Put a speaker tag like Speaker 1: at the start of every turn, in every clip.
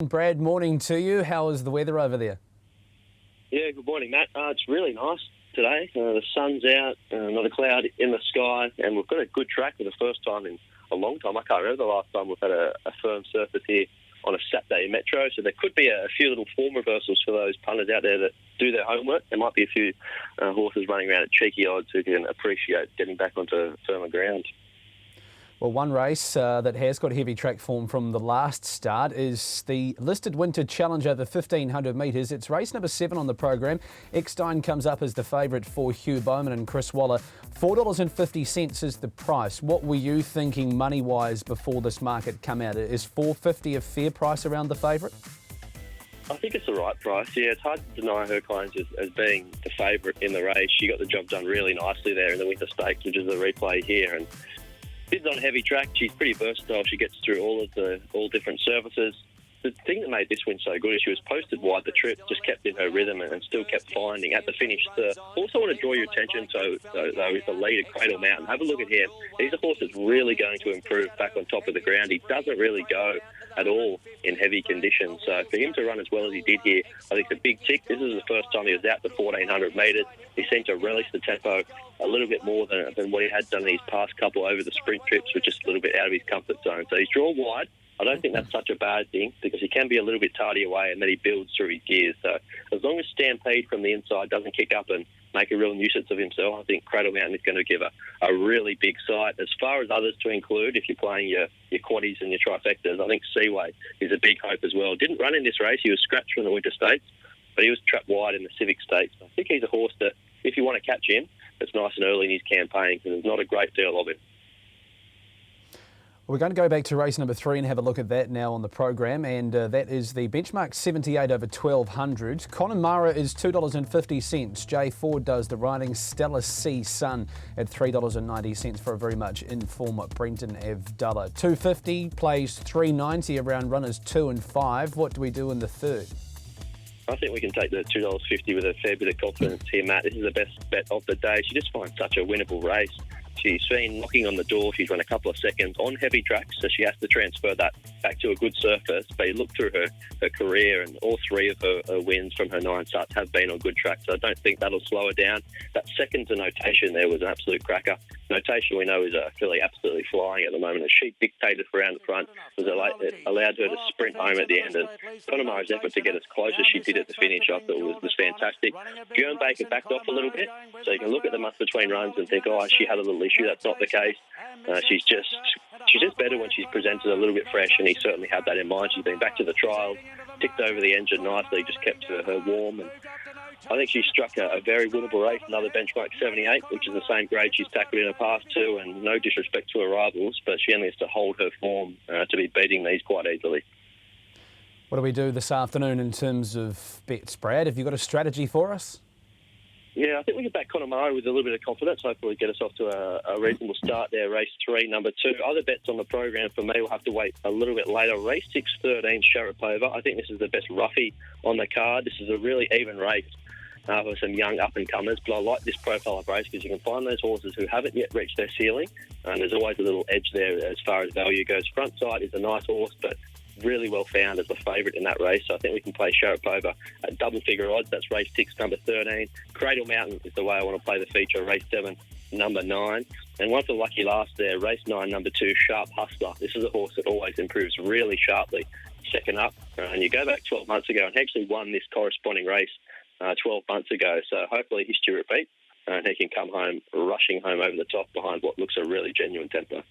Speaker 1: Brad, morning to you. How is the weather over there?
Speaker 2: Yeah, good morning, Matt. It's really nice today. The sun's out, not a cloud in the sky, and we've got a good track for the first time in a long time. I can't remember the last time we've had a firm surface here on a Saturday Metro, so there could be a few little form reversals for those punters out there that do their homework. There might be a few horses running around at cheeky odds who can appreciate getting back onto firmer ground.
Speaker 1: Well, one race that has got heavy track form from the last start is the listed Winter Challenge over 1,500 metres. It's race number 7 on the program. Eckstein comes up as the favourite for Hugh Bowman and Chris Waller. $4.50 is the price. What were you thinking money-wise before this market come out? Is $4.50 a fair price around the favourite?
Speaker 2: I think it's the right price. Yeah, it's hard to deny her claims as being the favourite in the race. She got the job done really nicely there in the Winter Stakes, which is the replay here. And bids on heavy track. She's pretty versatile. She gets through all different surfaces. The thing that made this win so good is she was posted wide the trip, just kept in her rhythm and still kept finding at the finish. Also want to draw your attention to, though, is the leader, Cradle Mountain. Have a look at him. He's a horse that's really going to improve back on top of the ground. He doesn't really go at all in heavy conditions. So for him to run as well as he did here, I think it's a big tick. This is the first time he was out to 1,400 metres. He seemed to relish the tempo a little bit more than what he had done in his past couple over the sprint trips, which is just a little bit out of his comfort zone. So he's drawn wide. I don't think that's such a bad thing because he can be a little bit tardy away and then he builds through his gears. So as long as Stampede from the inside doesn't kick up and make a real nuisance of himself, I think Cradle Mountain is going to give a really big sight. As far as others to include, if you're playing your quaddies and your trifectas, I think Seaway is a big hope as well. Didn't run in this race. He was scratched from the Winter Stakes, but he was trapped wide in the Civic Stakes. I think he's a horse that, if you want to catch him, it's nice and early in his campaign because there's not a great deal of him.
Speaker 1: We're going to go back to race number 3 and have a look at that now on the program, and that is the benchmark 78 over 1,200. Connemara is $2.50. Jay Ford does the riding. Stella C Sun at $3.90 for a very much in form Brenton Avdulla. 250 plays 390 around runners 2 and 5. What do we do in the third?
Speaker 2: I think we can take the $2.50 with a fair bit of confidence here, Matt. This is the best bet of the day. She just finds such a winnable race. She's been knocking on the door. She's run a couple of seconds on heavy tracks, so she has to transfer that back to a good surface. But you look through her career, and all 3 of her wins from her 9 starts have been on good tracks, so I don't think that'll slow her down. That second to Notation there was an absolute cracker. Notation, we know, is filly absolutely flying at the moment. As she dictated for around the front, it allowed her to sprint home at the end. And Connemara's effort to get as close as she did at the finish, I thought was fantastic. Bjorn Baker backed off a little bit, so you can look at the month between runs and think, oh, she had a little issue. That's not the case. She's just better when she's presented a little bit fresh, and he certainly had that in mind. She's been back to the trials, ticked over the engine nicely, just kept her warm, and I think she struck a very winnable race, another benchmark 78, which is the same grade she's tackled in her past too, and no disrespect to her rivals, but she only has to hold her form to be beating these quite easily.
Speaker 1: What do we do this afternoon in terms of bets, Brad? Have you got a strategy for us?
Speaker 2: Yeah, I think we can back Connemara with a little bit of confidence. Hopefully get us off to a reasonable start there. Race 3, number 2. Other bets on the program for me will have to wait a little bit later. Race 6, 13, Sharapova. I think this is the best roughie on the card. This is a really even race for some young up-and-comers, but I like this profile of race because you can find those horses who haven't yet reached their ceiling, and there's always a little edge there as far as value goes. Front side is a nice horse, but really well found as the favourite in that race. So I think we can play Sharapova at double-figure odds. That's race 6, number 13. Cradle Mountain is the way I want to play the feature. Race 7, number 9. And one for the lucky last there, race 9, number 2, Sharp Hustler. This is a horse that always improves really sharply. Second up, and you go back 12 months ago and actually won this corresponding race 12 months ago. So hopefully history repeats and he can come home, rushing home over the top behind what looks a really genuine tempo.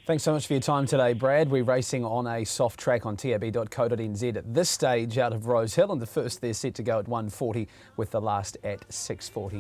Speaker 1: Thanks so much for your time today, Brad. We're racing on a soft track on tab.co.nz at this stage out of Rose Hill, and the first they're set to go at 1:40 with the last at 6:40.